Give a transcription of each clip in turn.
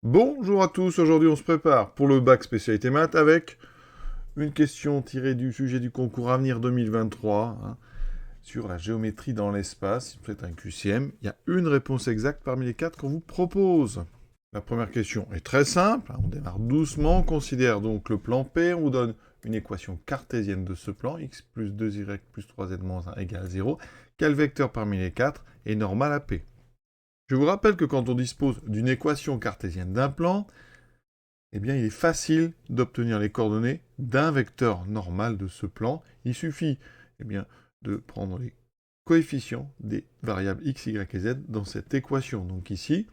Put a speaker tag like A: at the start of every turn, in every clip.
A: Bonjour à tous, aujourd'hui on se prépare pour le bac spécialité maths avec une question tirée du sujet du concours Avenir 2023 sur la géométrie dans l'espace. Si vous faites un QCM, il y a une réponse exacte parmi les 4 qu'on vous propose. La première question est très simple, on démarre doucement, on considère donc le plan P, on vous donne une équation cartésienne de ce plan, x plus 2y plus 3z moins 1 égale 0. Quel vecteur parmi les 4 est normal à P? Je vous rappelle que quand on dispose d'une équation cartésienne d'un plan, eh bien, il est facile d'obtenir les coordonnées d'un vecteur normal de ce plan. Il suffit eh bien, de prendre les coefficients des variables x, y et z dans cette équation. Donc ici,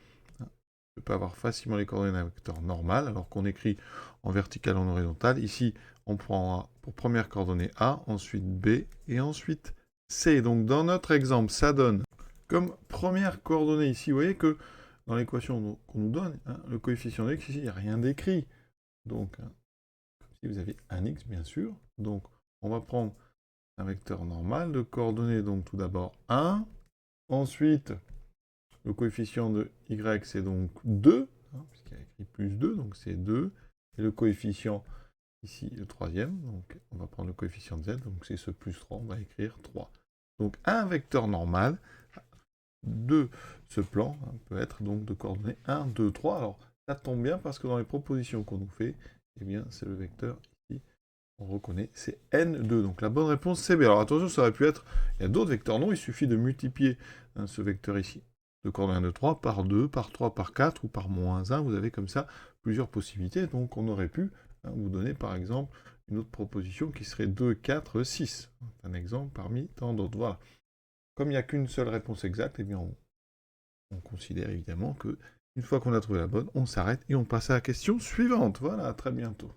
A: je peux avoir facilement les coordonnées d'un vecteur normal, alors qu'on écrit en vertical, en horizontal. Ici, on prendra pour première coordonnée A, ensuite B, et ensuite C. Donc dans notre exemple, ça donne comme première coordonnée ici, vous voyez que dans l'équation qu'on nous donne, le coefficient de x, ici, il n'y a rien d'écrit. Donc, si vous avez un x, bien sûr. Donc, on va prendre un vecteur normal de coordonnées, donc tout d'abord 1. Ensuite, le coefficient de y, c'est donc 2, puisqu'il y a écrit plus 2, donc c'est 2. Et le coefficient, ici, le troisième, donc on va prendre le coefficient de z, donc c'est ce plus 3, on va écrire 3. Donc, un vecteur normal de ce plan peut être donc de coordonnées 1, 2, 3. Alors, ça tombe bien parce que dans les propositions qu'on nous fait, eh bien, c'est le vecteur ici, on reconnaît, c'est N2. Donc la bonne réponse, c'est B. Alors attention, ça aurait pu être, il y a d'autres vecteurs non, il suffit de multiplier ce vecteur ici, de coordonnées 1, 2, 3, par 2, par 3, par 4, ou par moins 1. Vous avez comme ça plusieurs possibilités. Donc on aurait pu vous donner, par exemple, une autre proposition qui serait 2, 4, 6. C'est un exemple parmi tant d'autres. Voilà. Comme il n'y a qu'une seule réponse exacte, eh bien on considère évidemment que une fois qu'on a trouvé la bonne, on s'arrête et on passe à la question suivante. Voilà, à très bientôt.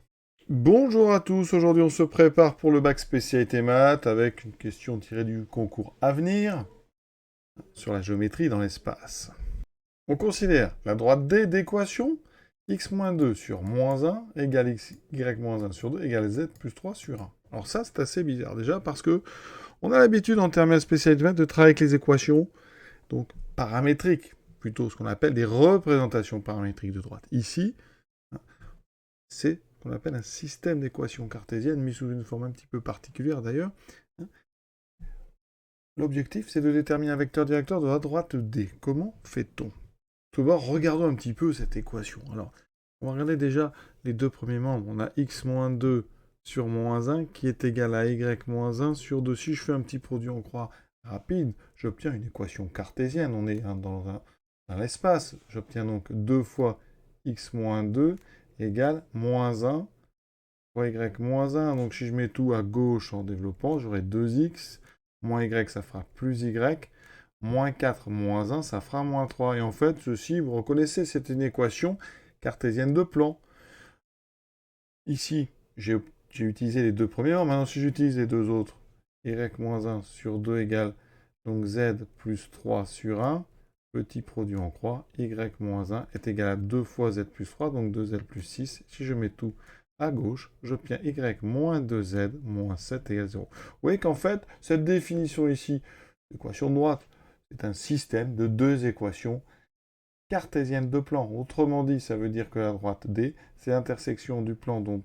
A: Bonjour à tous, aujourd'hui on se prépare pour le bac spécialité maths avec une question tirée du concours Avenir sur la géométrie dans l'espace. On considère la droite D d'équation x-2 sur moins 1 égale y-1 sur 2 égale z plus 3 sur 1. Alors ça c'est assez bizarre déjà parce que on a l'habitude en termes de spécialité maths de travailler avec les équations donc paramétriques, plutôt ce qu'on appelle des représentations paramétriques de droite. Ici, c'est ce qu'on appelle un système d'équations cartésiennes, mis sous une forme un petit peu particulière d'ailleurs. L'objectif, c'est de déterminer un vecteur directeur de la droite D. Comment fait-on? Tout d'abord, regardons un petit peu cette équation. Alors, on va regarder déjà les deux premiers membres. On a x-2 sur moins 1 qui est égal à y-1 sur 2. Si je fais un petit produit en croix rapide, j'obtiens une équation cartésienne. On est dans l'espace. J'obtiens donc 2 fois x-2 égale moins 1 fois y-1. Donc si je mets tout à gauche en développant, j'aurai 2x. Moins y, ça fera plus y. Moins 4, moins 1, ça fera moins 3. Et en fait, ceci, vous reconnaissez, c'est une équation cartésienne de plan. Ici, j'ai utilisé les deux premiers. Maintenant, si j'utilise les deux autres, y-1 sur 2 égale donc z plus 3 sur 1, petit produit en croix, y-1 est égal à 2 fois z plus 3, donc 2z plus 6. Si je mets tout à gauche, j'obtiens y moins 2z moins 7 égale 0. Vous voyez qu'en fait, cette définition ici, l'équation de droite, c'est un système de deux équations cartésiennes de plan. Autrement dit, ça veut dire que la droite D, c'est l'intersection du plan dont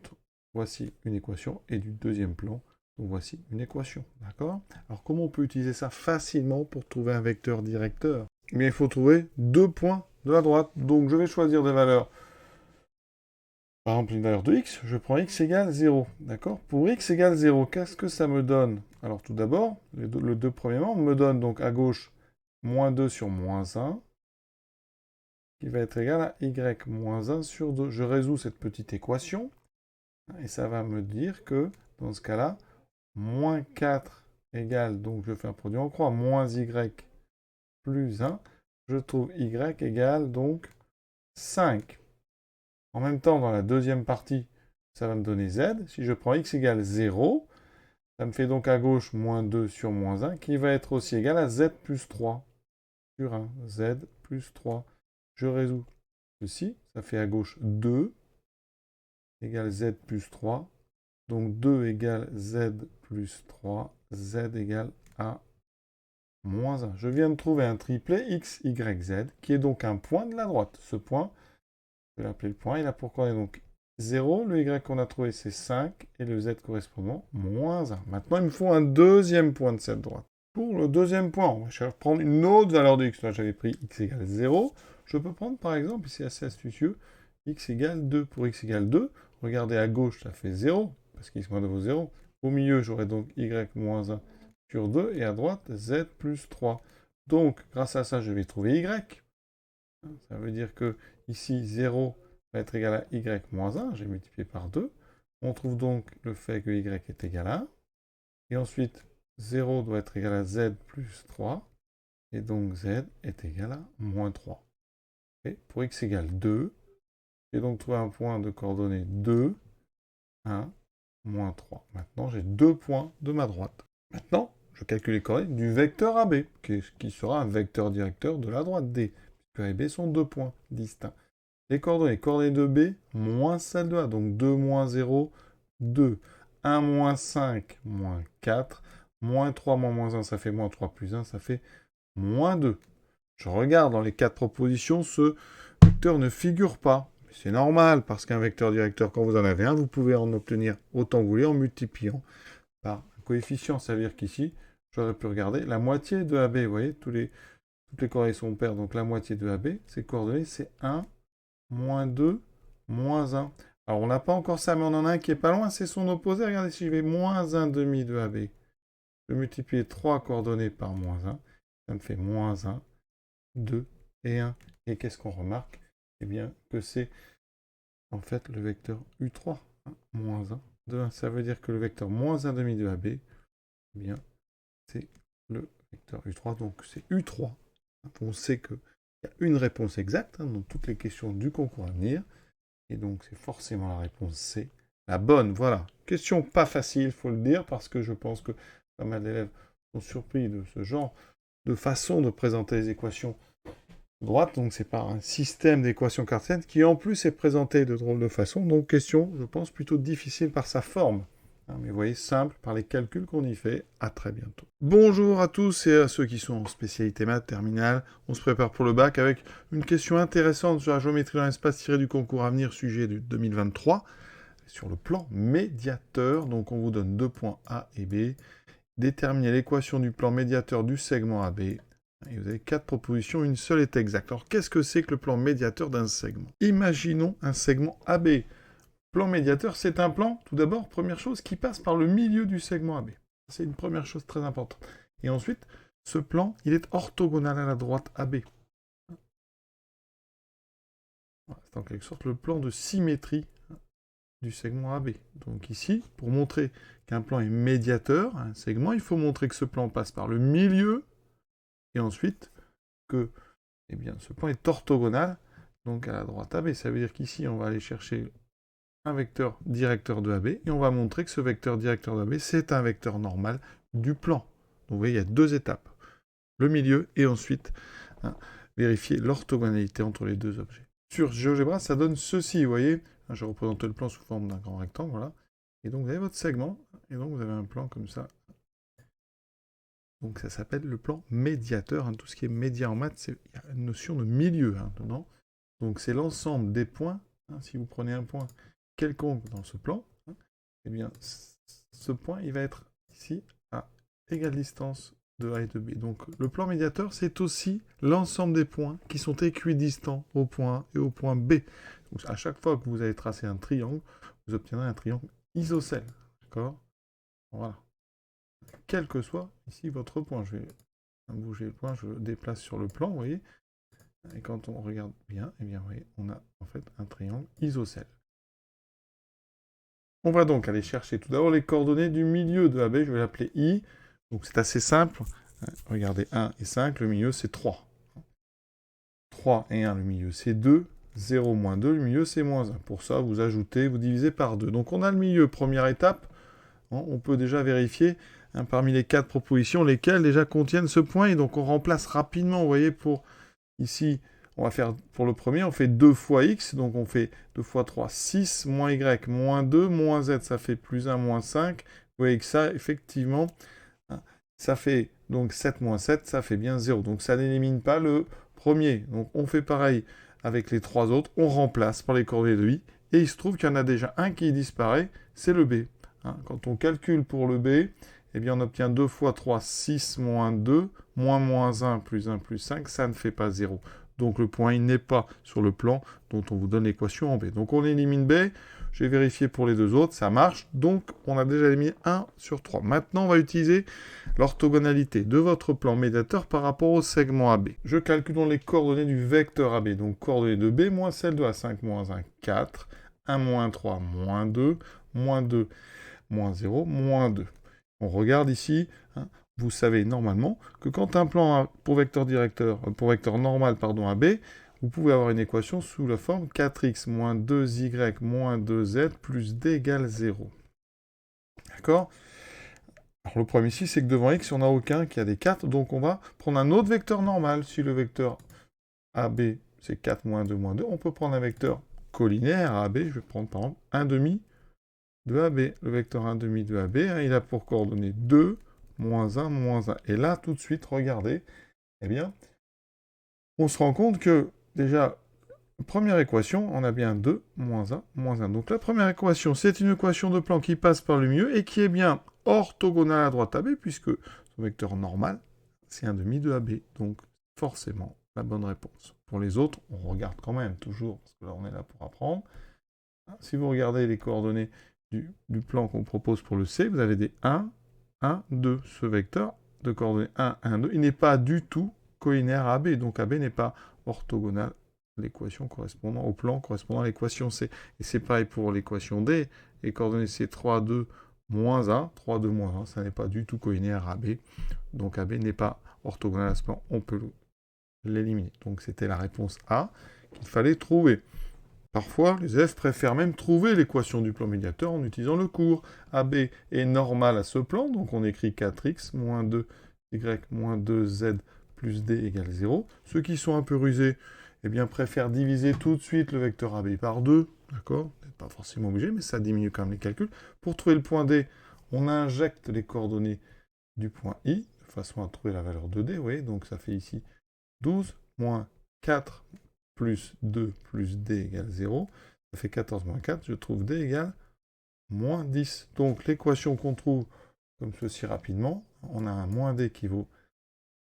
A: voici une équation et du deuxième plan dont voici une équation. D'accord? Alors comment on peut utiliser ça facilement pour trouver un vecteur directeur? Eh bien, il faut trouver deux points de la droite. Donc je vais choisir des valeurs. Par exemple, une valeur de x, je prends x égale 0. D'accord? Pour x égale 0, qu'est-ce que ça me donne? Alors tout d'abord, les deux premiers membres me donnent donc à gauche moins 2 sur moins 1, qui va être égal à y moins 1 sur 2. Je résous cette petite équation, et ça va me dire que, dans ce cas-là, moins 4 égale, donc je fais un produit en croix, moins y plus 1, je trouve y égale donc 5. En même temps, dans la deuxième partie, ça va me donner z. Si je prends x égale 0, ça me fait donc à gauche moins 2 sur moins 1, qui va être aussi égal à z plus 3 sur 1. Z plus 3. Je résous ceci, ça fait à gauche 2 égale z plus 3. Donc 2 égale z plus 3. Z égale à moins 1. Je viens de trouver un triplet x, y, z, qui est donc un point de la droite. Ce point, je vais l'appeler le point. Il a pour coordonnée donc 0. Le y qu'on a trouvé, c'est 5. Et le z correspondant, moins 1. Maintenant, il me faut un deuxième point de cette droite. Pour le deuxième point, on va prendre une autre valeur de x. Là, j'avais pris x égale 0. Je peux prendre, par exemple, ici assez astucieux, x égale 2. Pour x égale 2, regardez à gauche, ça fait 0, parce qu'x moins 2 vaut 0. Au milieu, j'aurai donc y moins 1 sur 2, et à droite, z plus 3. Donc, grâce à ça, je vais trouver y. Ça veut dire que ici, 0 va être égal à y moins 1. J'ai multiplié par 2. On trouve donc le fait que y est égal à 1. Et ensuite, 0 doit être égal à z plus 3. Et donc, z est égal à moins 3. Et pour x égale 2, j'ai donc trouvé un point de coordonnées 2, 1, moins 3. Maintenant, j'ai deux points de ma droite. Maintenant, je calcule les coordonnées du vecteur AB, qui sera un vecteur directeur de la droite D. Puisque A et B sont deux points distincts. Les coordonnées de B, moins celles de A. Donc 2 moins 0, 2. 1 moins 5, moins 4. Moins 3 moins 1, ça fait moins 3 plus 1, ça fait moins 2. Je regarde dans les quatre propositions, ce vecteur ne figure pas. C'est normal, parce qu'un vecteur directeur, quand vous en avez un, vous pouvez en obtenir autant que vous voulez en multipliant par un coefficient. Ça veut dire qu'ici, j'aurais pu regarder la moitié de AB. Vous voyez, toutes les coordonnées sont paires, donc la moitié de AB, ces coordonnées, c'est 1, moins 2, moins 1. Alors, on n'a pas encore ça, mais on en a un qui est pas loin, c'est son opposé. Regardez, si je vais moins 1 demi de AB, je vais multiplier 3 coordonnées par moins 1, ça me fait moins 1, 2 et 1. Et qu'est-ce qu'on remarque? Eh bien, que c'est en fait le vecteur U3, moins 1 de 1. Ça veut dire que le vecteur moins 1 demi de AB, eh bien, c'est le vecteur U3, donc c'est U3. On sait qu'il y a une réponse exacte dans toutes les questions du concours à venir, et donc c'est forcément la réponse C, la bonne. Voilà, question pas facile, il faut le dire, parce que je pense que pas mal d'élèves sont surpris de ce genre de façon de présenter les équations droite, donc c'est par un système d'équations cartésiennes qui en plus est présenté de drôle de façon, donc question, je pense, plutôt difficile par sa forme. Mais vous voyez, simple par les calculs qu'on y fait. À très bientôt. Bonjour à tous et à ceux qui sont en spécialité maths terminale. On se prépare pour le bac avec une question intéressante sur la géométrie dans l'espace tirée du concours à venir, sujet de 2023, sur le plan médiateur. Donc on vous donne deux points A et B. Déterminez l'équation du plan médiateur du segment AB. Et vous avez quatre propositions, une seule est exacte. Alors qu'est-ce que c'est que le plan médiateur d'un segment? Imaginons un segment AB. Plan médiateur, c'est un plan, tout d'abord, première chose, qui passe par le milieu du segment AB. C'est une première chose très importante. Et ensuite, ce plan, il est orthogonal à la droite AB. Voilà, c'est en quelque sorte le plan de symétrie du segment AB. Donc ici, pour montrer qu'un plan est médiateur, un segment, il faut montrer que ce plan passe par le milieu, et ensuite que eh bien, ce plan est orthogonal donc à la droite AB. Ça veut dire qu'ici, on va aller chercher un vecteur directeur de AB, et on va montrer que ce vecteur directeur de AB, c'est un vecteur normal du plan. Donc vous voyez, il y a deux étapes. Le milieu, et ensuite, vérifier l'orthogonalité entre les deux objets. Sur GeoGebra, ça donne ceci, vous voyez. Je représente le plan sous forme d'un grand rectangle, voilà. Et donc vous avez votre segment, et donc vous avez un plan comme ça. Donc ça s'appelle le plan médiateur. Tout ce qui est média en maths, il y a une notion de milieu dedans. Donc c'est l'ensemble des points. Si vous prenez un point quelconque dans ce plan, eh bien, ce point, il va être ici à égale distance de A et de B. Donc, le plan médiateur, c'est aussi l'ensemble des points qui sont équidistants au point A et au point B. Donc, à chaque fois que vous allez tracer un triangle, vous obtiendrez un triangle isocèle. D'accord? Voilà. Quel que soit ici votre point. Je vais bouger le point, je le déplace sur le plan, vous voyez. Et quand on regarde bien, eh bien, vous voyez, on a en fait un triangle isocèle. On va donc aller chercher tout d'abord les coordonnées du milieu de AB, je vais l'appeler I. Donc c'est assez simple. Regardez, 1 et 5, le milieu c'est 3. 3 et 1, le milieu c'est 2. 0 moins 2, le milieu c'est moins 1. Pour ça, vous ajoutez, vous divisez par 2. Donc on a le milieu, première étape. On peut déjà vérifier parmi les 4 propositions, lesquelles déjà contiennent ce point. Et donc on remplace rapidement, vous voyez, pour ici... On va faire, pour le premier, on fait 2 fois x, donc on fait 2 fois 3, 6, moins y, moins 2, moins z, ça fait plus 1, moins 5. Vous voyez que ça, effectivement, ça fait donc 7 moins 7, ça fait bien 0. Donc ça n'élimine pas le premier. Donc on fait pareil avec les trois autres, on remplace par les coordonnées de i, et il se trouve qu'il y en a déjà un qui disparaît, c'est le b. Hein, quand on calcule pour le b, eh bien on obtient 2 fois 3, 6 moins 2, moins 1 plus 1 plus 5, ça ne fait pas 0. Donc le point i n'est pas sur le plan dont on vous donne l'équation en b. Donc on élimine b, j'ai vérifié pour les deux autres, ça marche, donc on a déjà éliminé 1 sur 3. Maintenant on va utiliser l'orthogonalité de votre plan médiateur par rapport au segment AB. Je calcule donc les coordonnées du vecteur AB, donc coordonnées de B moins celle de A5 moins 1, 4, 1 moins 3, moins 2, moins 2, moins 0, moins 2. On regarde ici, hein, vous savez normalement que quand un plan a pour vecteur normal AB, vous pouvez avoir une équation sous la forme 4x moins 2y moins 2z plus d égale 0. D'accord? Alors le problème ici, c'est que devant x, on n'a aucun qui a des 4, donc on va prendre un autre vecteur normal. Si le vecteur AB, c'est 4 moins 2 moins 2, on peut prendre un vecteur collinaire à AB. Je vais prendre par exemple 1 demi de AB. Le vecteur 1 demi de AB, hein, il a pour coordonnées 2, moins 1, moins 1. Et là, tout de suite, regardez, eh bien, on se rend compte que, déjà, première équation, on a bien 2, moins 1, moins 1. Donc la première équation, c'est une équation de plan qui passe par le milieu et qui est bien orthogonale à droite AB, puisque son vecteur normal, c'est 1 demi de AB. Donc forcément, la bonne réponse. Pour les autres, on regarde quand même toujours, parce que là on est là pour apprendre. Si vous regardez les coordonnées du plan qu'on propose pour le C, vous avez des 1, 1, 2. Ce vecteur de coordonnées 1, 1, 2, il n'est pas du tout collinaire à AB, donc AB n'est pas orthogonal à l'équation correspondant au plan correspondant à l'équation C. Et c'est pareil pour l'équation D, les coordonnées c'est 3, 2, moins 1, 3, 2, moins 1, ça n'est pas du tout collinaire à AB, donc AB n'est pas orthogonal à ce plan, on peut l'éliminer. Donc c'était la réponse A qu'il fallait trouver. Parfois, les élèves préfèrent même trouver l'équation du plan médiateur en utilisant le cours. AB est normal à ce plan, donc on écrit 4x moins 2y moins 2z plus d égale 0. Ceux qui sont un peu rusés, eh bien, préfèrent diviser tout de suite le vecteur AB par 2, d'accord? Vous n'êtes pas forcément obligé, mais ça diminue quand même les calculs. Pour trouver le point D, on injecte les coordonnées du point I, de façon à trouver la valeur de D, vous voyez, donc ça fait ici 12 moins 4 plus 2 plus d égale 0, ça fait 14 moins 4, je trouve d égale moins 10. Donc l'équation qu'on trouve comme ceci rapidement, on a un moins d qui vaut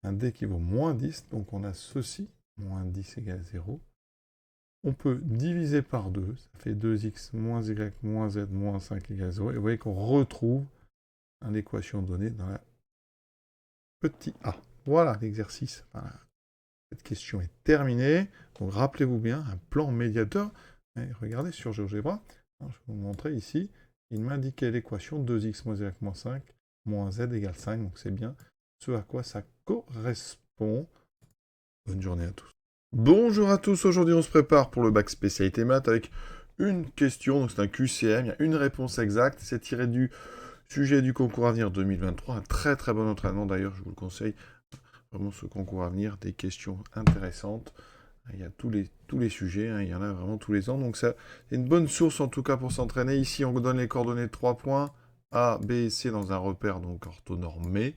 A: moins 10, donc on a ceci, moins 10 égale 0. On peut diviser par 2, ça fait 2x moins y moins z moins 5 égale 0, et vous voyez qu'on retrouve l'équation donnée dans la petit a. Voilà l'exercice. Voilà. Cette question est terminée. Donc rappelez-vous bien, un plan médiateur. Et regardez sur GeoGebra, je vais vous montrer ici, il m'indiquait l'équation 2x moins y moins 5 moins z égale 5. Donc c'est bien ce à quoi ça correspond. Bonne journée à tous. Bonjour à tous, aujourd'hui on se prépare pour le bac spécialité maths avec une question, donc c'est un QCM, il y a une réponse exacte, c'est tiré du sujet du concours Avenir 2023, un très très bon entraînement d'ailleurs, je vous le conseille. Vraiment ce concours à venir, des questions intéressantes. Il y a tous les sujets, hein, il y en a vraiment tous les ans. Donc c'est une bonne source en tout cas pour s'entraîner. Ici, on donne les coordonnées de 3 points, A, B et C dans un repère donc orthonormé.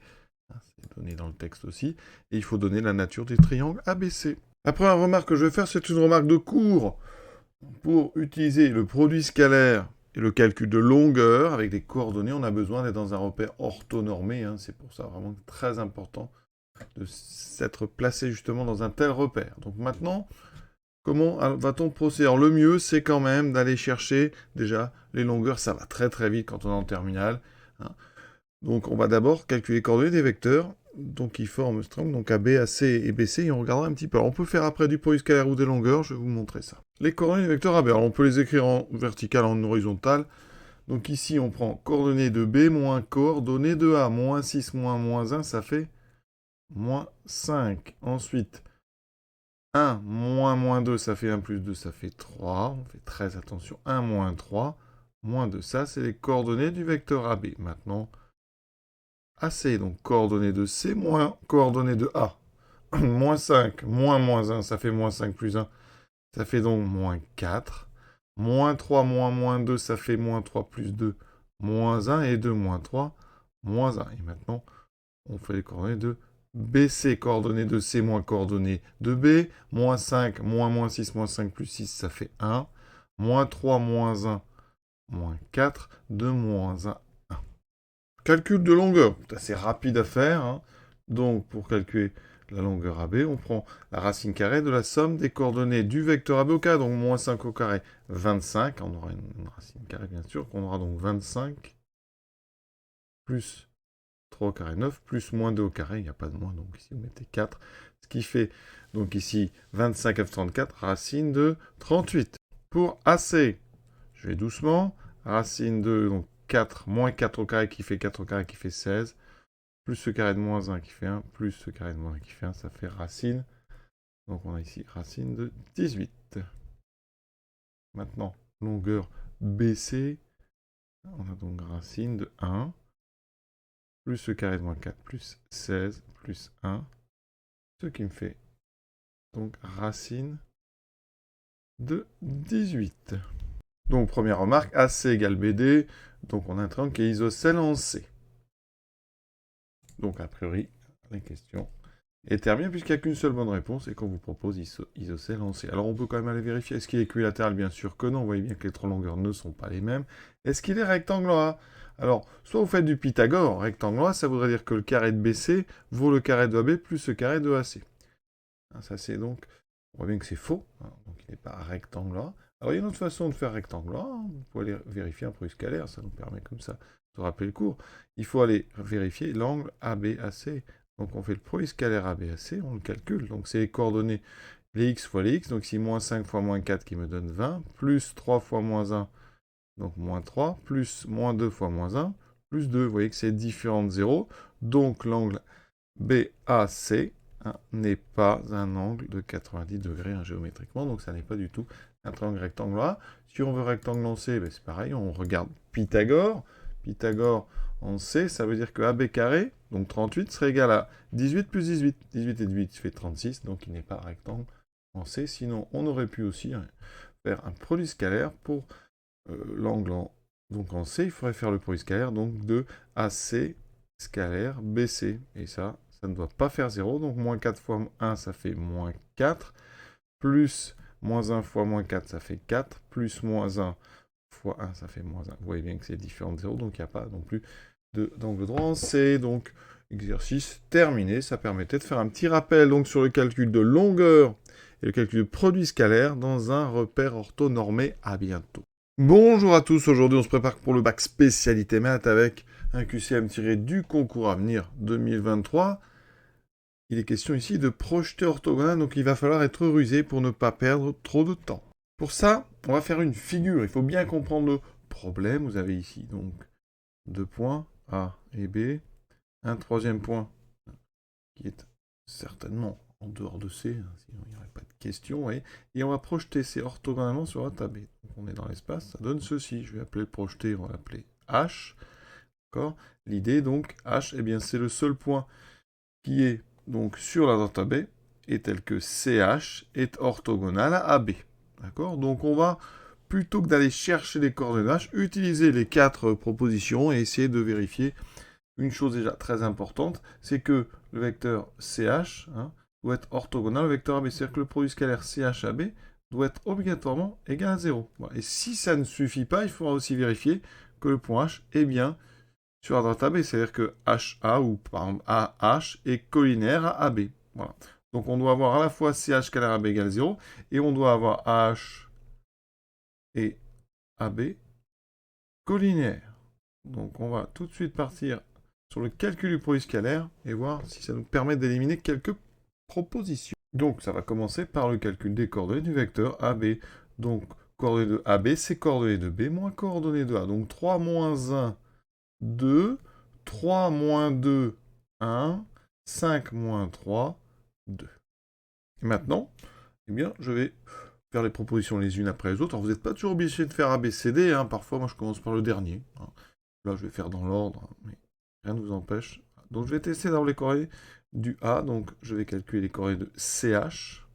A: C'est donné dans le texte aussi. Et il faut donner la nature des triangles ABC. La première remarque que je vais faire, c'est une remarque de cours. Pour utiliser le produit scalaire et le calcul de longueur avec des coordonnées, on a besoin d'être dans un repère orthonormé. Hein. C'est pour ça vraiment très important de s'être placé justement dans un tel repère. Donc maintenant, comment va-t-on procéder? Alors le mieux, c'est quand même d'aller chercher déjà les longueurs. Ça va très très vite quand on est en terminale. Hein. Donc on va d'abord calculer les coordonnées des vecteurs donc qui forment ce triangle, donc AB, AC et BC, et on regardera un petit peu. Alors on peut faire après du produit scalaire ou des longueurs, je vais vous montrer ça. Les coordonnées des vecteurs AB, alors on peut les écrire en vertical, en horizontal. Donc ici on prend coordonnées de B moins coordonnées de A, moins 6 moins 1, ça fait moins 5. Ensuite, 1 moins 2, ça fait 1 plus 2, ça fait 3. On fait très attention. 1 moins 3, moins 2. Ça, c'est les coordonnées du vecteur AB. Maintenant, AC, donc coordonnées de C moins coordonnées de A. moins 5, moins 1, ça fait moins 5 plus 1. Ça fait donc moins 4. Moins 3 moins 2, ça fait moins 3 plus 2, moins 1. Et 2 moins 3, moins 1. Et maintenant, on fait les coordonnées de BC, coordonnées de C, moins coordonnées de B, moins 5, moins 6, moins 5 plus 6, ça fait 1, moins 3, moins 1, moins 4, 2, moins 1, 1. Calcul de longueur, c'est assez rapide à faire, hein. Donc, pour calculer la longueur AB, on prend la racine carrée de la somme des coordonnées du vecteur AB au carré, donc moins 5 au carré, 25. On aura une racine carrée, bien sûr, qu'on aura donc 25, plus 3 au carré, 9, plus moins 2 au carré, il n'y a pas de moins, donc ici vous mettez 4. Ce qui fait, donc ici, 25 F34, racine de 38. Pour AC, je vais doucement, racine de donc 4, moins 4 au carré qui fait 4 au carré qui fait 16, plus ce carré de moins 1 qui fait 1, plus ce carré de moins 1 qui fait 1, ça fait racine. Donc on a ici racine de 18. Maintenant, longueur BC, on a donc racine de 1, plus ce carré de moins 4, plus 16, plus 1, ce qui me fait donc racine de 18. Donc première remarque, AC égale BD, donc on a un triangle qui est isocèle en C. Donc, a priori, la question est terminée puisqu'il n'y a qu'une seule bonne réponse et qu'on vous propose isocèle en C. Alors, on peut quand même aller vérifier. Est-ce qu'il est équilatéral? Bien sûr que non. Vous voyez bien que les trois longueurs ne sont pas les mêmes. Est-ce qu'il est rectangulaire? Alors, soit vous faites du Pythagore. Rectangulaire, ça voudrait dire que le carré de BC vaut le carré de AB plus le carré de AC. Ça, c'est donc... On voit bien que c'est faux. Donc, il n'est pas rectangulaire. Alors, il y a une autre façon de faire rectangulaire. Vous pouvez aller vérifier un produit scalaire. Ça nous permet comme ça de rappeler le cours. Il faut aller vérifier l'angle ABAC. Donc, on fait le produit scalaire ABAC, on le calcule. Donc, c'est les coordonnées, les x fois les x. Donc, ici, moins 5 fois moins 4 qui me donne 20, plus 3 fois moins 1, donc moins 3, plus moins 2 fois moins 1, plus 2. Vous voyez que c'est différent de 0. Donc, l'angle BAC n'est pas un angle de 90 degrés géométriquement. Donc, ça n'est pas du tout un triangle rectangulaire. Si on veut rectangle en C, ben c'est pareil, on regarde Pythagore. Pythagore en C, ça veut dire que AB carré, donc 38, serait égal à 18 plus 18. 18 et 18 fait 36, donc il n'est pas rectangle en C. Sinon, on aurait pu aussi faire un produit scalaire pour l'angle donc en C. Il faudrait faire le produit scalaire donc de AC scalaire BC. Et ça ne doit pas faire 0. Donc moins 4 fois 1, ça fait moins 4. Plus moins 1 fois moins 4, ça fait 4. Plus moins 1 fois 1, ça fait moins 1. Vous voyez bien que c'est différent de 0, donc il n'y a pas non plus d'angle droit en C. Donc, exercice terminé. Ça permettait de faire un petit rappel donc, sur le calcul de longueur et le calcul de produit scalaire dans un repère orthonormé. À bientôt. Bonjour à tous. Aujourd'hui, on se prépare pour le bac spécialité maths avec un QCM tiré du concours à venir 2023. Il est question ici de projeter orthogonal, donc il va falloir être rusé pour ne pas perdre trop de temps. Pour ça, on va faire une figure. Il faut bien comprendre le problème. Vous avez ici donc deux points, A et B. Un troisième point qui est certainement en dehors de C, sinon il n'y aurait pas de question. Voyez. Et on va projeter C orthogonalement sur la table B. Donc on est dans l'espace, ça donne ceci. Je vais appeler le projeté, on va l'appeler H. D'accord. L'idée donc, H, eh bien c'est le seul point qui est donc sur la data B est tel que CH est orthogonal à AB. D'accord? Donc on va, plutôt que d'aller chercher les coordonnées H, utiliser les 4 propositions et essayer de vérifier une chose déjà très importante, c'est que le vecteur CH doit être orthogonal au vecteur AB. C'est-à-dire que le produit scalaire CHAB doit être obligatoirement égal à 0. Voilà. Et si ça ne suffit pas, il faudra aussi vérifier que le point H est bien sur la droite AB, c'est-à-dire que HA ou par exemple AH est collinaire à AB. Voilà. Donc on doit avoir à la fois CH scalaire AB égale 0 et on doit avoir AH et AB collinaire. Donc on va tout de suite partir sur le calcul du produit scalaire et voir si ça nous permet d'éliminer quelques propositions. Donc ça va commencer par le calcul des coordonnées du vecteur AB. Donc coordonnées de AB, c'est coordonnées de B moins coordonnées de A. Donc 3 moins 1, 2, 3 moins 2, 1, 5 moins 3, 2. Et maintenant, eh bien, je vais faire les propositions les unes après les autres. Alors, vous n'êtes pas toujours obligé de faire ABCD, parfois, moi, je commence par le dernier. Là, je vais faire dans l'ordre, mais rien ne vous empêche. Donc, je vais tester d'avoir les coordonnées du A. Donc, je vais calculer les coordonnées de CH.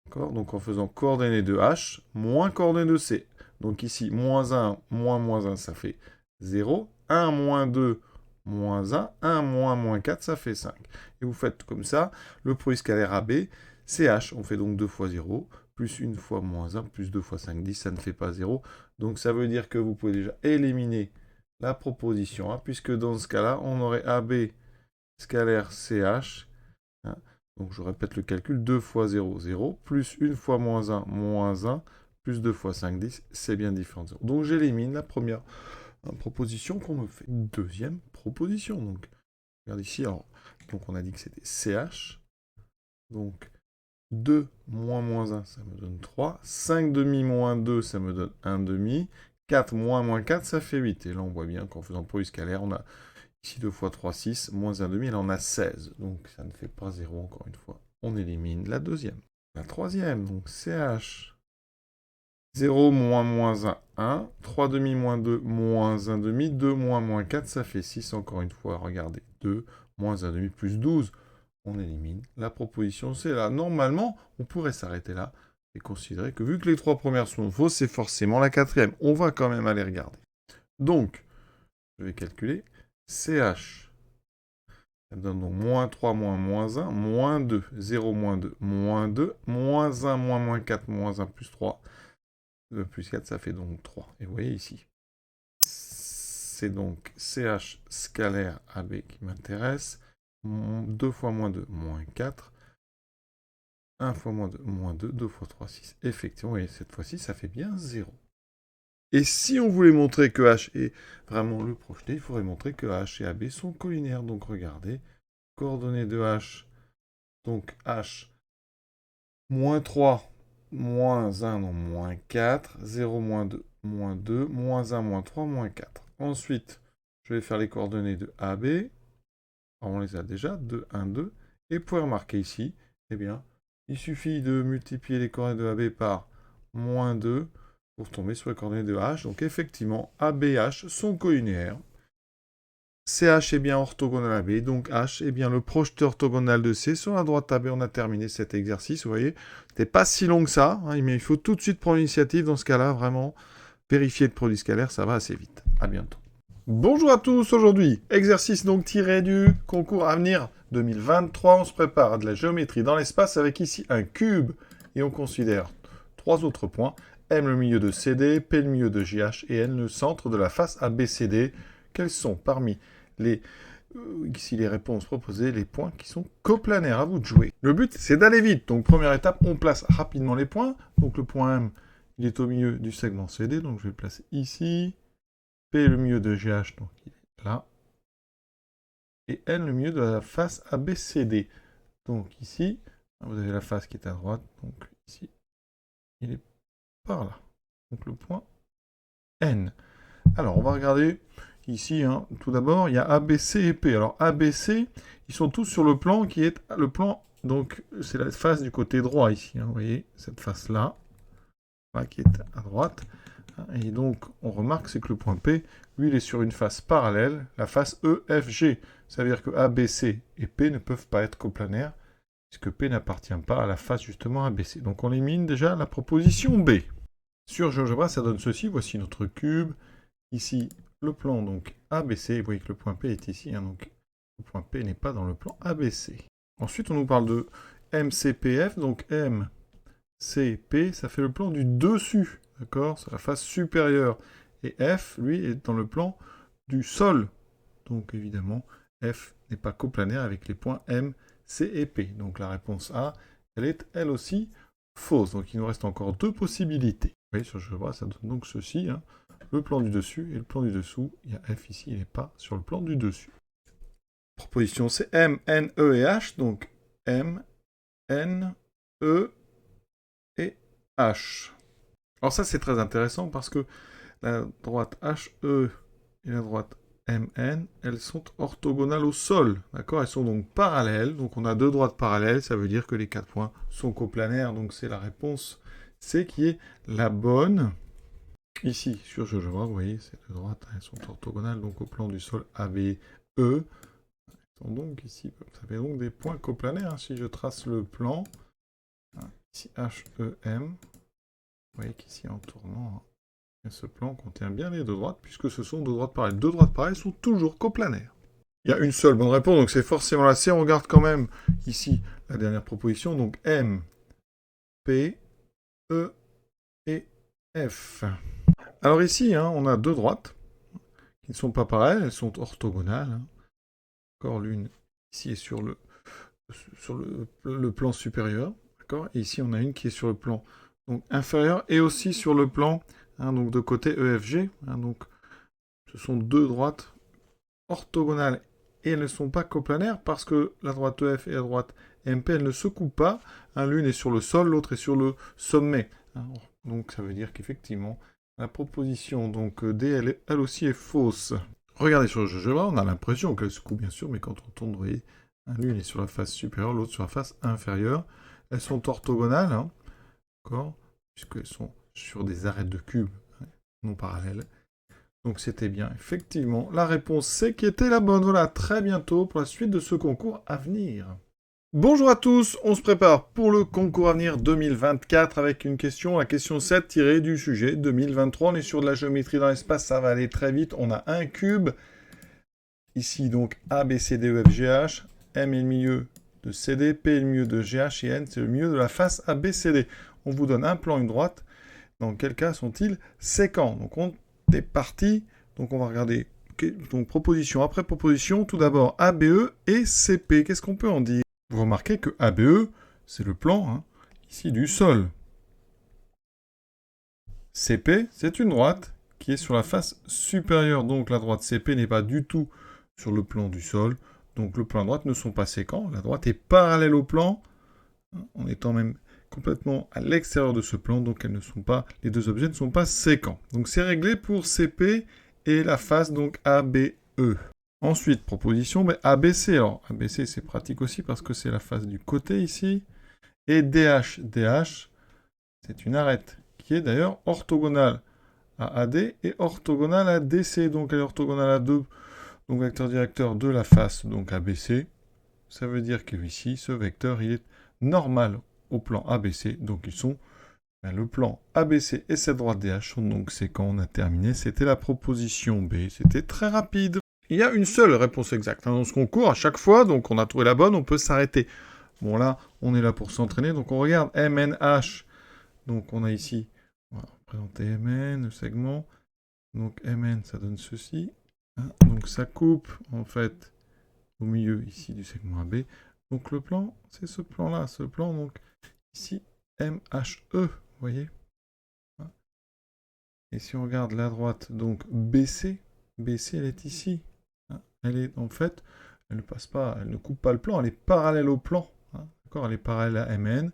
A: D'accord? Donc, en faisant coordonnées de H, moins coordonnées de C. Donc, ici, moins 1, moins 1, ça fait 0. 1 moins 2, moins 1, 1 moins moins 4, ça fait 5. Et vous faites comme ça, le produit scalaire AB, c'est H. On fait donc 2 fois 0, plus 1 fois moins 1, plus 2 fois 5, 10, ça ne fait pas 0. Donc ça veut dire que vous pouvez déjà éliminer la proposition A, puisque dans ce cas-là, on aurait AB scalaire CH. Hein. Donc je répète le calcul, 2 fois 0, 0, plus 1 fois moins 1, plus 2 fois 5, 10, c'est bien différent de 0. Donc j'élimine la première proposition qu'on me fait. Deuxième proposition, donc, regarde ici, alors, donc on a dit que c'était CH, donc 2 moins moins 1, ça me donne 3, 5 demi moins 2, ça me donne 1 demi, 4 moins 4, ça fait 8, et là on voit bien qu'en faisant produit scalaire, on a ici 2 fois 3, 6, moins 1 demi, et là on a 16, donc ça ne fait pas 0 encore une fois. On élimine la deuxième. La troisième, donc CH, 0 moins 1, 1. 3 demi moins 2, moins 1 demi. 2 moins 4, ça fait 6 encore une fois. Regardez, 2 moins 1 demi plus 12. On élimine. La proposition, c'est là. Normalement, on pourrait s'arrêter là et considérer que vu que les trois premières sont fausses, c'est forcément la quatrième. On va quand même aller regarder. Donc, je vais calculer. CH, ça me donne donc moins 3 moins 1, moins 2. 0 moins 2, moins 2. Moins 1 moins 4, moins 1 plus 3. 2 plus 4, ça fait donc 3. Et vous voyez ici, c'est donc CH scalaire AB qui m'intéresse. 2 fois moins 2, moins 4. 1 fois moins 2, 2 fois 3, 6. Effectivement, et cette fois-ci, ça fait bien 0. Et si on voulait montrer que H est vraiment le projeté, il faudrait montrer que H et AB sont collinaires. Donc regardez, coordonnées de H, donc H, moins 3, moins 1, non, moins 4, 0, moins 2, moins 1, moins 3, moins 4. Ensuite, je vais faire les coordonnées de AB. Alors, on les a déjà, 2, 1, 2. Et vous pouvez remarquer ici, eh bien, il suffit de multiplier les coordonnées de AB par moins 2 pour tomber sur les coordonnées de H. Donc effectivement, AB et H sont collinéaires. CH est bien orthogonal à B, donc H est bien le projeté orthogonal de C. Sur la droite AB, on a terminé cet exercice, vous voyez. C'était pas si long que ça, hein, mais il faut tout de suite prendre l'initiative dans ce cas-là, vraiment. Vérifier le produit scalaire, ça va assez vite. À bientôt. Bonjour à tous, aujourd'hui, exercice donc tiré du concours Avenir 2023. On se prépare à de la géométrie dans l'espace avec ici un cube. Et on considère trois autres points. M le milieu de CD, P le milieu de JH et N le centre de la face ABCD. Quels sont parmi ici les réponses proposées, les points qui sont coplanaires? À vous de jouer. Le but, c'est d'aller vite. Donc, première étape, on place rapidement les points. Donc, le point M, il est au milieu du segment CD. Donc, je vais le placer ici. P, le milieu de GH, donc il est là. Et N, le milieu de la face ABCD. Donc, ici, vous avez la face qui est à droite. Donc, ici, il est par là. Donc, le point N. Alors, on va regarder ici, hein. Tout d'abord, il y a ABC et P. Alors, ABC, ils sont tous sur le plan qui est le plan, donc c'est la face du côté droit ici. Hein, vous voyez, cette face-là, là, qui est à droite. Et donc, on remarque, c'est que le point P, lui, il est sur une face parallèle, la face EFG. Ça veut dire que ABC et P ne peuvent pas être coplanaires, puisque P n'appartient pas à la face, justement, ABC. Donc, on élimine déjà la proposition B. Sur GeoGebra, ça donne ceci. Voici notre cube. Ici, le plan donc ABC, vous voyez que le point P est ici, hein, donc le point P n'est pas dans le plan ABC. Ensuite, on nous parle de MCPF, donc MCP, ça fait le plan du dessus, d'accord? C'est la face supérieure. Et F, lui, est dans le plan du sol. Donc, évidemment, F n'est pas coplanaire avec les points M, C et P. Donc, la réponse A, elle est, elle aussi, fausse. Donc, il nous reste encore deux possibilités. Vous voyez, sur GeoGebra, ça donne donc ceci, hein. Le plan du dessus et le plan du dessous. Il y a F ici, il n'est pas sur le plan du dessus. Proposition c'est M, N, E et H. Donc M, N, E et H. Alors ça c'est très intéressant parce que la droite HE et la droite MN, elles sont orthogonales au sol. D'accord? Elles sont donc parallèles. Donc on a deux droites parallèles. Ça veut dire que les 4 points sont coplanaires. Donc c'est la réponse C qui est la bonne. Ici, sur GeoGebra, vous voyez, ces deux droites, elles sont orthogonales, donc au plan du sol ABE. Elles sont donc ici, ça fait donc des points coplanaires. Hein, si je trace le plan, hein, ici HEM, vous voyez qu'ici en tournant, hein, ce plan contient bien les deux droites, puisque ce sont deux droites parallèles. Deux droites parallèles sont toujours coplanaires. Il y a une seule bonne réponse, donc c'est forcément la C. On regarde quand même ici la dernière proposition, donc M, P, E et F. Alors ici, hein, on a deux droites qui ne sont pas pareilles, elles sont orthogonales. Hein. Encore l'une ici est sur le plan supérieur, d'accord. Et ici, on a une qui est sur le plan donc, inférieur et aussi sur le plan hein, donc de côté EFG. Hein, donc, ce sont deux droites orthogonales et elles ne sont pas coplanaires parce que la droite EF et la droite MP, elles ne se coupent pas. Hein, l'une est sur le sol, l'autre est sur le sommet. Hein, donc, ça veut dire qu'effectivement, la proposition donc D, elle aussi est fausse. Regardez sur le GeoGebra, on a l'impression qu'elle se coupe bien sûr, mais quand on tourne, vous voyez, l'une est sur la face supérieure, l'autre sur la face inférieure. Elles sont orthogonales, hein, d'accord, puisqu'elles sont sur des arêtes de cubes hein, non parallèles. Donc c'était bien, effectivement, la réponse C qui était la bonne. Voilà, très bientôt pour la suite de ce concours à venir. Bonjour à tous, on se prépare pour le concours à venir 2024 avec une question, la question 7 tirée du sujet 2023. On est sur de la géométrie dans l'espace, ça va aller très vite. On a un cube, ici donc A, B, C, D, E, F, G, H. M est le milieu de CD, P est le milieu de GH et N c'est le milieu de la face ABCD. On vous donne un plan, une droite. Dans quel cas sont-ils séquents? Donc on est parti. Donc on va regarder donc, proposition après proposition. Tout d'abord ABE et CP. Qu'est-ce qu'on peut en dire? Vous remarquez que ABE, c'est le plan hein, ici du sol. CP, c'est une droite qui est sur la face supérieure. Donc la droite CP n'est pas du tout sur le plan du sol. Donc le plan et la droite ne sont pas séquents. La droite est parallèle au plan, en étant même complètement à l'extérieur de ce plan. Donc elles ne sont pas, les deux objets ne sont pas séquents. Donc c'est réglé pour CP et la face donc ABE. Ensuite, proposition ABC. Alors ABC c'est pratique aussi parce que c'est la face du côté ici. Et DH, DH, c'est une arête qui est d'ailleurs orthogonale à AD et orthogonale à DC. Donc elle est orthogonale à 2 donc vecteur directeur de la face donc ABC. Ça veut dire que ici, ce vecteur, il est normal au plan ABC. Donc ils sont, le plan ABC et cette droite DH sont donc séquents. On a terminé. C'était la proposition B. C'était très rapide. Il y a une seule réponse exacte hein, dans ce concours. À chaque fois, donc on a trouvé la bonne, on peut s'arrêter. Bon là, on est là pour s'entraîner. Donc on regarde MNH. Donc on a ici, on va représenter MN, le segment. Donc MN, ça donne ceci. Hein, donc ça coupe, en fait, au milieu ici du segment AB. Donc le plan, c'est ce plan-là. Ce plan, donc ici, MHE, vous voyez. Et si on regarde la droite, donc BC, BC, elle est ici. Hein, elle est, en fait, elle ne passe pas, elle ne coupe pas le plan, elle est parallèle au plan. Hein, d'accord, elle est parallèle à MN,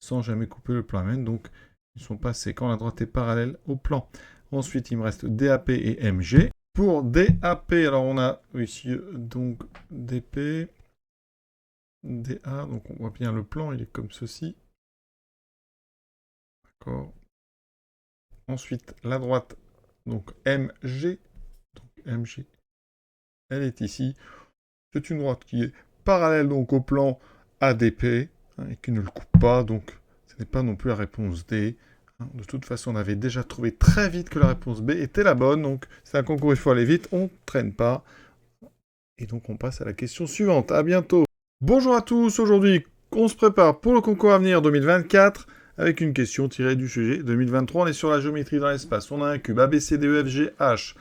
A: sans jamais couper le plan MN. Donc, ils ne sont pas séquents, la droite est parallèle au plan. Ensuite, il me reste DAP et MG. Pour DAP, alors on a ici donc DP, DA, donc on voit bien le plan, il est comme ceci. D'accord. Ensuite, la droite, donc MG, elle est ici. C'est une droite qui est parallèle donc au plan ADP hein, et qui ne le coupe pas, donc ce n'est pas non plus la réponse D. De toute façon, on avait déjà trouvé très vite que la réponse B était la bonne, donc c'est un concours, il faut aller vite, on ne traîne pas. Et donc on passe à la question suivante. À bientôt. Bonjour à tous, aujourd'hui on se prépare pour le concours à venir 2024 avec une question tirée du sujet 2023. On est sur la géométrie dans l'espace. On a un cube ABCDEFGH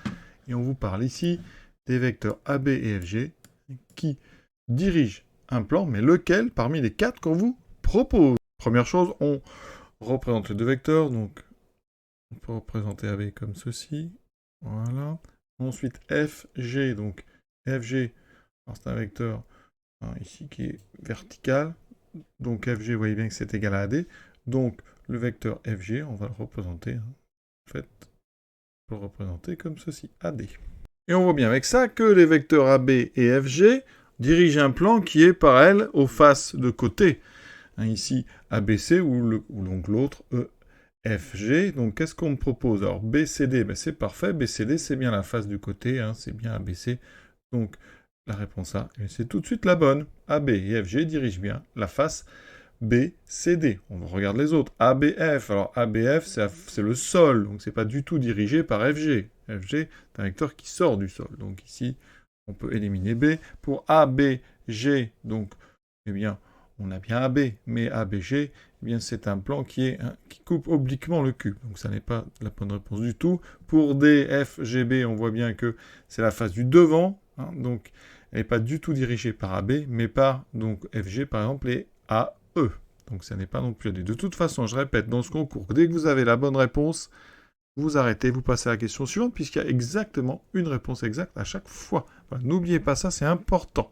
A: et on vous parle ici des vecteurs AB et FG qui dirigent un plan, mais lequel parmi les quatre qu'on vous propose? Première chose, on représente les deux vecteurs, donc on peut représenter AB comme ceci, voilà. Ensuite FG, donc FG, c'est un vecteur hein, ici qui est vertical, donc FG, vous voyez bien que c'est égal à AD, donc le vecteur FG, on va le représenter, hein, en fait, on peut le représenter comme ceci, AD. Et on voit bien avec ça que les vecteurs AB et FG dirigent un plan qui est parallèle aux faces de côté. Hein, ici, ABC ou donc l'autre EFG. Donc, qu'est-ce qu'on me propose? Alors, BCD, ben, c'est parfait. BCD, c'est bien la face du côté. Hein, c'est bien ABC. Donc, la réponse A, c'est tout de suite la bonne. AB et FG dirigent bien la face BCD. On regarde les autres. ABF. Alors, ABF, c'est le sol. Donc, c'est pas du tout dirigé par FG. FG, c'est un vecteur qui sort du sol. Donc, ici, on peut éliminer B. Pour ABG, donc, eh bien, on a bien AB, mais ABG, eh bien, c'est un plan qui coupe obliquement le cube. Donc, ça n'est pas la bonne réponse du tout. Pour DFGB, on voit bien que c'est la face du devant. Hein, donc, elle n'est pas du tout dirigée par AB, mais par donc, FG, par exemple, et AE. Donc, ça n'est pas non plus AD. De toute façon, je répète, dans ce concours, dès que vous avez la bonne réponse, vous arrêtez, vous passez à la question suivante, puisqu'il y a exactement une réponse exacte à chaque fois. Voilà, n'oubliez pas ça, c'est important.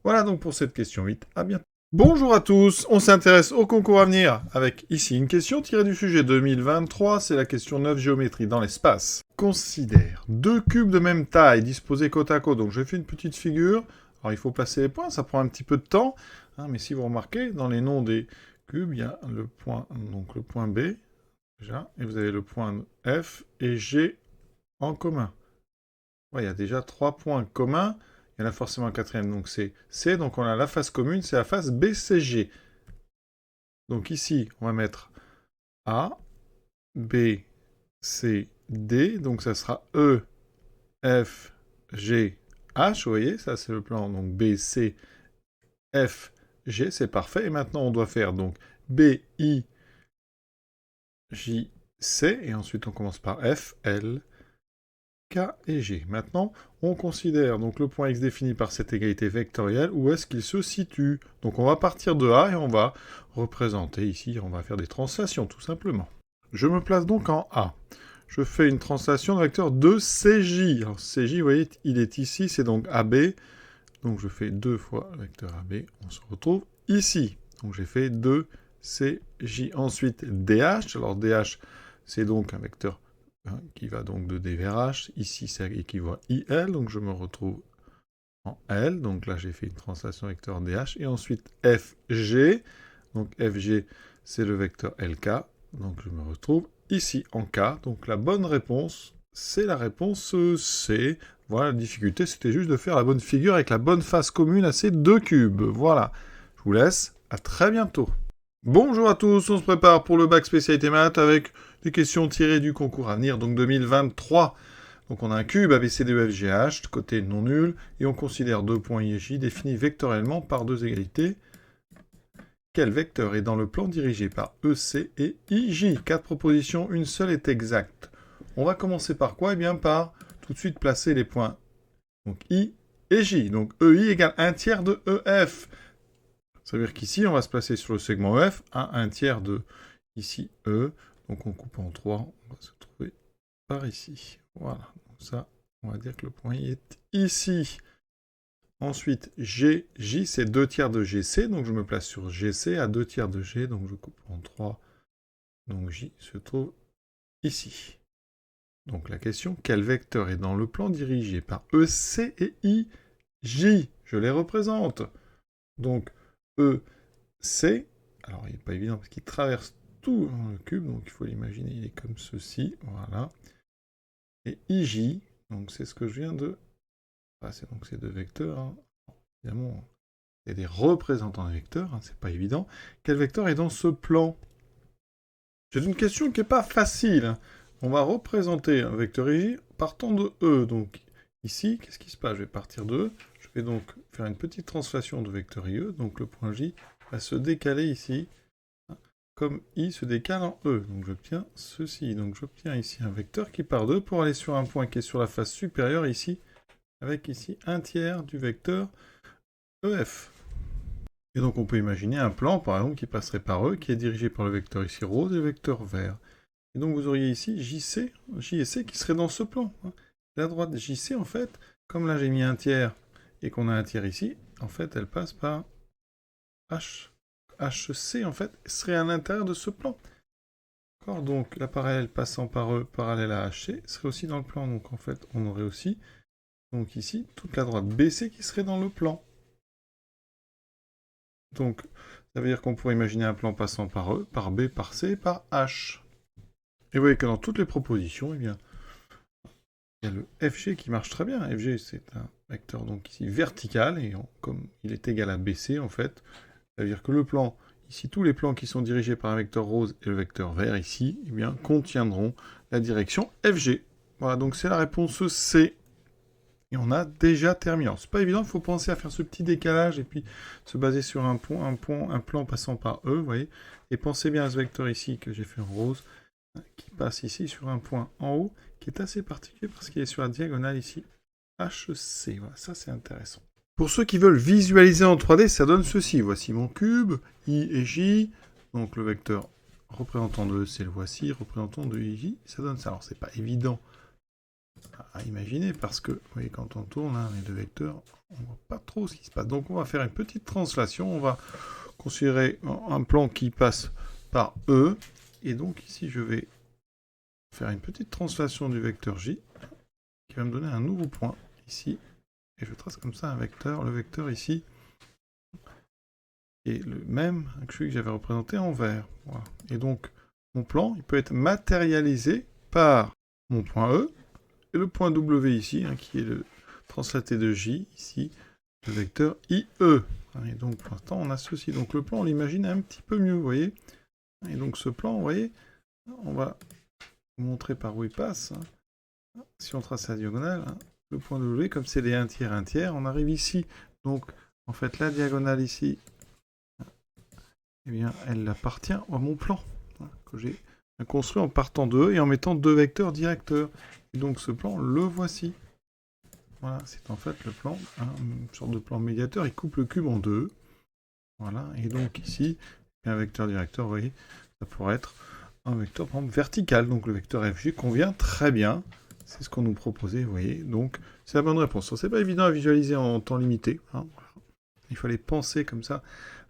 A: Voilà donc pour cette question 8. À bientôt. Bonjour à tous, on s'intéresse au concours à venir avec ici une question tirée du sujet 2023, c'est la question 9, géométrie dans l'espace. Considère deux cubes de même taille disposés côte à côte, donc j'ai fait une petite figure, alors il faut placer les points, ça prend un petit peu de temps, hein, mais si vous remarquez, dans les noms des cubes, il y a le point, donc le point B, déjà, et vous avez le point F et G en commun. Ouais, il y a déjà 3 points communs. Il y en a forcément un quatrième, donc c'est C. Donc on a la face commune, c'est la face BCG. Donc ici, on va mettre A, B, C, D. Donc ça sera E, F, G, H. Vous voyez, ça c'est le plan. Donc B, C, F, G, c'est parfait. Et maintenant, on doit faire donc B, I, J, C. Et ensuite, on commence par F, L, K et G. Maintenant, on considère donc le point X défini par cette égalité vectorielle, où est-ce qu'il se situe. Donc on va partir de A et on va représenter ici, on va faire des translations tout simplement. Je me place donc en A. Je fais une translation de vecteur de CJ. Alors CJ, vous voyez, il est ici, c'est donc AB. Donc je fais 2 fois le vecteur AB, on se retrouve ici. Donc j'ai fait 2CJ. Ensuite DH, alors DH, c'est donc un vecteur qui va donc de D vers H. Ici, ça équivaut à IL, donc je me retrouve en L. Donc là, j'ai fait une translation vecteur DH. Et ensuite, FG. Donc FG, c'est le vecteur LK. Donc je me retrouve ici en K. Donc la bonne réponse, c'est la réponse C. Voilà, la difficulté, c'était juste de faire la bonne figure avec la bonne face commune à ces deux cubes. Voilà. Je vous laisse. À très bientôt. Bonjour à tous, on se prépare pour le bac spécialité maths avec des questions tirées du concours à venir, donc 2023. Donc on a un cube ABCDEFGH, côté non nul, et on considère deux points I et J définis vectoriellement par deux égalités. Quel vecteur est dans le plan dirigé par EC et IJ? 4 propositions, une seule est exacte. On va commencer par quoi? Eh bien par tout de suite placer les points donc I et J. Donc EI égale 1 tiers de EF. Ça veut dire qu'ici, on va se placer sur le segment EF à 1 tiers de ici E. Donc on coupe en 3, on va se trouver par ici. Voilà, donc ça, on va dire que le point I est ici. Ensuite, GJ, c'est 2 tiers de GC, donc je me place sur GC à 2 tiers de G, donc je coupe en 3. Donc J se trouve ici. Donc la question, quel vecteur est dans le plan dirigé par EC et IJ? Je les représente. Donc EC, alors il n'est pas évident parce qu'il traverse tout le cube, donc il faut l'imaginer, il est comme ceci, voilà. Et IJ, donc c'est ce que je viens de... Ah, c'est donc ces deux vecteurs, hein. Évidemment, il y a des représentants des vecteurs, hein, c'est pas évident. Quel vecteur est dans ce plan? C'est une question qui n'est pas facile, hein. On va représenter un vecteur IJ partant de E, donc ici, qu'est-ce qui se passe? Je vais partir de E, je vais donc faire une petite translation de vecteur IE, donc le point J va se décaler ici, comme I se décale en E. Donc j'obtiens ceci. Donc j'obtiens ici un vecteur qui part de E pour aller sur un point qui est sur la face supérieure ici, avec ici 1 tiers du vecteur EF. Et donc on peut imaginer un plan, par exemple, qui passerait par E, qui est dirigé par le vecteur ici rose et le vecteur vert. Et donc vous auriez ici JC, J et C qui seraient dans ce plan. La droite JC, en fait, comme là j'ai mis 1 tiers et qu'on a 1 tiers ici, en fait elle passe par H. HC, en fait, serait à l'intérieur de ce plan. D'accord, donc la parallèle passant par E, parallèle à HC, serait aussi dans le plan. Donc en fait, on aurait aussi, donc ici, toute la droite BC qui serait dans le plan. Donc, ça veut dire qu'on pourrait imaginer un plan passant par E, par B, par C, et par H. Et vous voyez que dans toutes les propositions, eh bien, il y a le FG qui marche très bien. FG, c'est un vecteur donc ici vertical, et comme il est égal à BC, en fait, ça veut dire que le plan, ici, tous les plans qui sont dirigés par un vecteur rose et le vecteur vert ici, eh bien, contiendront la direction FG. Voilà, donc c'est la réponse C. Et on a déjà terminé. Alors, c'est pas évident, il faut penser à faire ce petit décalage et puis se baser sur un plan passant par E, vous voyez. Et pensez bien à ce vecteur ici que j'ai fait en rose, qui passe ici sur un point en haut, qui est assez particulier parce qu'il est sur la diagonale ici, HC. Voilà, ça c'est intéressant. Pour ceux qui veulent visualiser en 3D, ça donne ceci. Voici mon cube, I et J. Donc le vecteur représentant de E, c'est le voici, représentant de I et J, ça donne ça. Alors c'est pas évident à imaginer parce que, vous voyez, quand on tourne les deux vecteurs, on ne voit pas trop ce qui se passe. Donc on va faire une petite translation, on va considérer un plan qui passe par E, et donc ici je vais faire une petite translation du vecteur J, qui va me donner un nouveau point ici, et je trace comme ça un vecteur, le vecteur ici, est le même que celui que j'avais représenté en vert. Voilà. Et donc mon plan, il peut être matérialisé par mon point E, et le point W ici, qui est le translaté de J, ici, le vecteur IE. Et donc, pour l'instant, on a ceci. Donc, le plan, on l'imagine un petit peu mieux, vous voyez. Et donc, ce plan, vous voyez, on va vous montrer par où il passe. Si on trace la diagonale, le point W, comme c'est des 1 tiers, on arrive ici. Donc, en fait, la diagonale ici, eh bien, elle appartient à mon plan, que j'ai construit en partant de E et en mettant deux vecteurs directeurs. Et donc ce plan, le voici. Voilà, c'est en fait le plan, une sorte de plan médiateur, il coupe le cube en deux. Voilà, et donc ici, un vecteur directeur, vous voyez, ça pourrait être un vecteur, par exemple, vertical. Donc le vecteur FG convient très bien. C'est ce qu'on nous proposait, vous voyez. Donc c'est la bonne réponse. C'est pas évident à visualiser en temps limité. Voilà. Il fallait penser comme ça.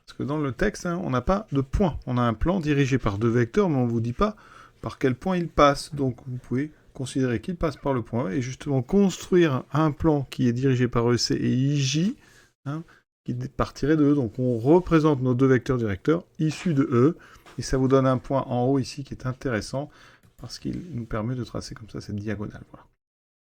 A: Parce que dans le texte, on n'a pas de point. On a un plan dirigé par deux vecteurs, mais on ne vous dit pas par quel point il passe. Donc vous pouvez considérer qu'il passe par le point E et justement construire un plan qui est dirigé par EC et IJ, qui partirait de E. Donc on représente nos deux vecteurs directeurs issus de E, et ça vous donne un point en haut ici qui est intéressant, parce qu'il nous permet de tracer comme ça cette diagonale. Voilà.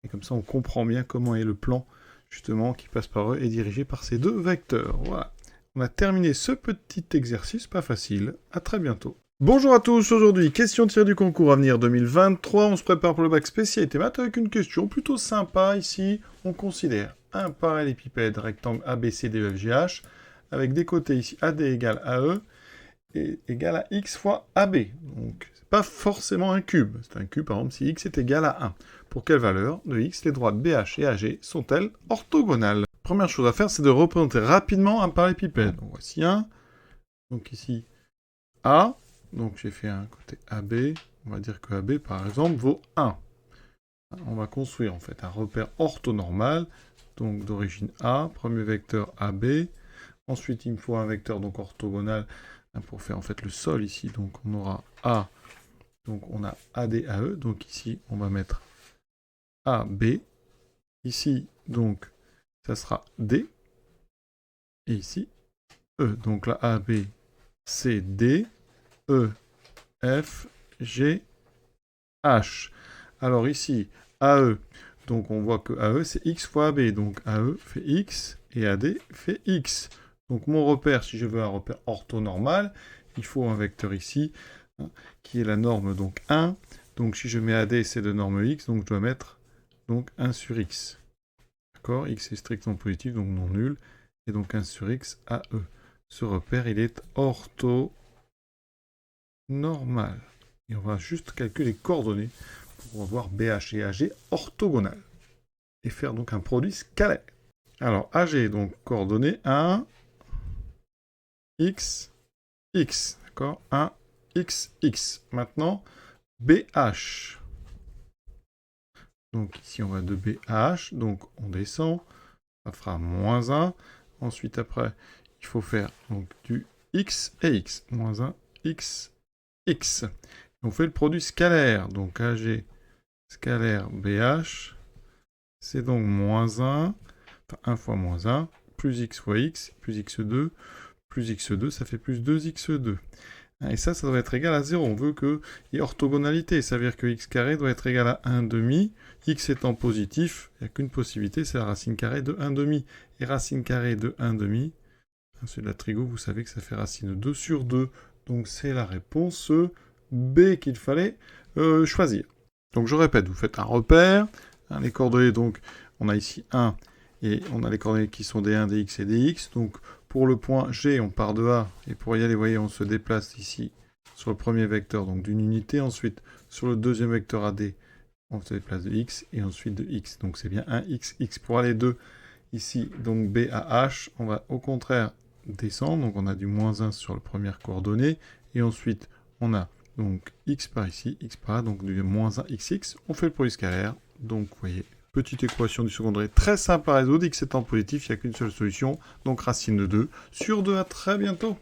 A: Et comme ça on comprend bien comment est le plan, justement, qui passe par E et dirigé par ces deux vecteurs. Voilà. On a terminé ce petit exercice, pas facile. À très bientôt. Bonjour à tous, aujourd'hui, question tirée du concours Avenir 2023. On se prépare pour le bac spécialité maths avec une question plutôt sympa ici. On considère un parallélépipède rectangle ABCDEFGH avec des côtés ici AD égale AE et égale à X fois AB. Donc, c'est pas forcément un cube. C'est un cube, par exemple, si X est égal à 1. Pour quelle valeur de X les droites BH et AG sont-elles orthogonales? Première chose à faire, c'est de représenter rapidement un parallélépipède. Donc, voici un. Donc ici, A. Donc j'ai fait un côté AB. On va dire que AB, par exemple, vaut 1. On va construire en fait un repère orthonormal. Donc d'origine A. Premier vecteur AB. Ensuite, il me faut un vecteur donc orthogonal pour faire en fait le sol ici. Donc on aura A. Donc on a AD, AE. Donc ici, on va mettre AB. Ici, donc, ça sera D. Et ici, E. Donc là, AB, C, D, E, F, G, H. Alors ici, AE, donc on voit que AE, c'est X fois AB. Donc AE fait X et AD fait X. Donc mon repère, si je veux un repère orthonormal, il faut un vecteur ici, qui est la norme donc 1. Donc si je mets AD, c'est de norme X, donc je dois mettre donc 1 sur X. D'accord? X est strictement positif, donc non nul. Et donc 1 sur X, AE. Ce repère, il est orthonormal. Et on va juste calculer les coordonnées pour avoir BH et AG orthogonales. Et faire donc un produit scalaire. Alors, AG, donc coordonnées 1, X, X. D'accord? 1, X, X. Maintenant, BH. Donc ici, on va de BH. Donc on descend. Ça fera moins 1. Ensuite, après, il faut faire donc, du X et X. Moins 1, X, X. On fait le produit scalaire. Donc AG scalaire BH. C'est donc moins 1. Enfin, 1 fois moins 1. Plus X fois X. Plus X2. Plus X2. Ça fait plus 2X2. Et ça doit être égal à 0. On veut qu'il y ait orthogonalité. Ça veut dire que x carré doit être égal à 1 demi. X étant positif, il n'y a qu'une possibilité, c'est la racine carrée de 1 demi. Et racine carrée de 1 demi, c'est de la trigo, vous savez que ça fait racine 2 sur 2. Donc c'est la réponse B qu'il fallait choisir. Donc je répète, vous faites un repère. Les coordonnées, donc, on a ici 1, et on a les coordonnées qui sont des 1, des x et des x. Donc, pour le point G, on part de A, et pour y aller, vous voyez, on se déplace ici sur le premier vecteur, donc d'une unité. Ensuite, sur le deuxième vecteur AD, on se déplace de x, et ensuite de x. Donc, c'est bien 1x, x. Pour aller de ici, donc B à H, on va au contraire descendre. Donc, on a du moins 1 sur la première coordonnée, et ensuite, on a donc x par ici, x par là, donc du moins 1 xx. On fait le produit scalaire. Donc, vous voyez, petite équation du second degré très simple à résoudre. X étant positif, il n'y a qu'une seule solution, donc racine de 2 sur 2. À très bientôt.